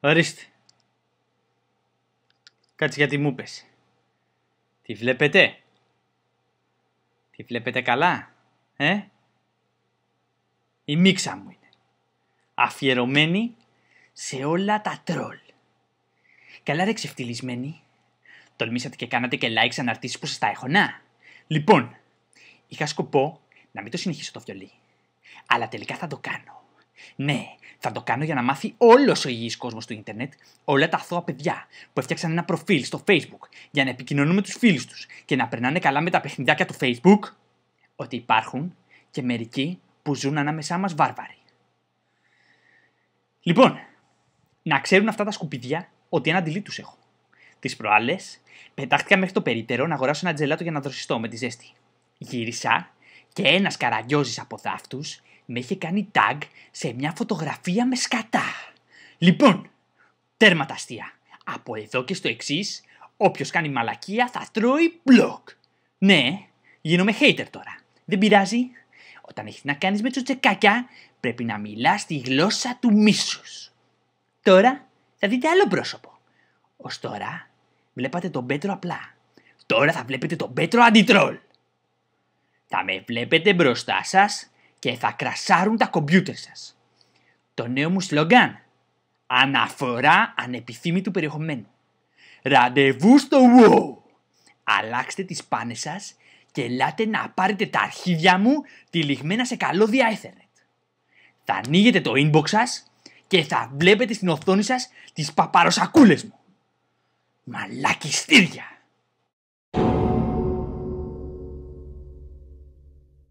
Ορίστε. Κάτσε γιατί μου πες. Τη βλέπετε? Τη βλέπετε καλά, Η μίξα μου είναι. Αφιερωμένη σε όλα τα τρόλ. Καλά ρε ξεφτυλισμένοι. Τολμήσατε και κάνατε και like σε αναρτήσεις που σας τα έχω, να. Λοιπόν, είχα σκοπό να μην το συνεχίσω το βιολί. Αλλά τελικά θα το κάνω. Ναι, θα το κάνω για να μάθει όλος ο υγιής κόσμος του ίντερνετ, όλα τα αθώα παιδιά που έφτιαξαν ένα προφίλ στο Facebook για να επικοινωνούν με τους φίλους τους και να περνάνε καλά με τα παιχνιδάκια του Facebook, ότι υπάρχουν και μερικοί που ζουν ανάμεσά μας βάρβαροι. Λοιπόν, να ξέρουν αυτά τα σκουπίδια ότι ένα delete τους έχω. Τις προάλλες πετάχτηκα μέχρι το περίπτερο να αγοράσω ένα τζελάτο για να δροσιστώ με τη ζέστη. Γύρισα και ένας καραγκιόζης από δάφτους με είχε κάνει tag σε μια φωτογραφία με σκατά. Λοιπόν, τέρμα τα αστεία. Από εδώ και στο εξής, όποιος κάνει μαλακία θα τρώει μπλοκ. Ναι, γίνομαι hater τώρα. Δεν πειράζει. Όταν έχεις να κάνεις με τσοτσεκάκια, πρέπει να μιλάς τη γλώσσα του μίσους. Τώρα θα δείτε άλλο πρόσωπο. Ως τώρα βλέπατε τον Πέτρο απλά. Τώρα θα βλέπετε τον Πέτρο αντιτρόλ. Θα με βλέπετε μπροστά σας και θα κρασάρουν τα κομπιούτερ σας. Το νέο μου σλογγάν. Αναφορά ανεπιθύμητου περιεχομένου. Ραντεβού στο WoW. Αλλάξτε τις πάνες σας και ελάτε να πάρετε τα αρχίδια μου τυλιγμένα σε καλώδια Ethernet. Θα ανοίγετε το inbox σας και θα βλέπετε στην οθόνη σας τις παπαροσακούλες μου. Μαλακιστήρια.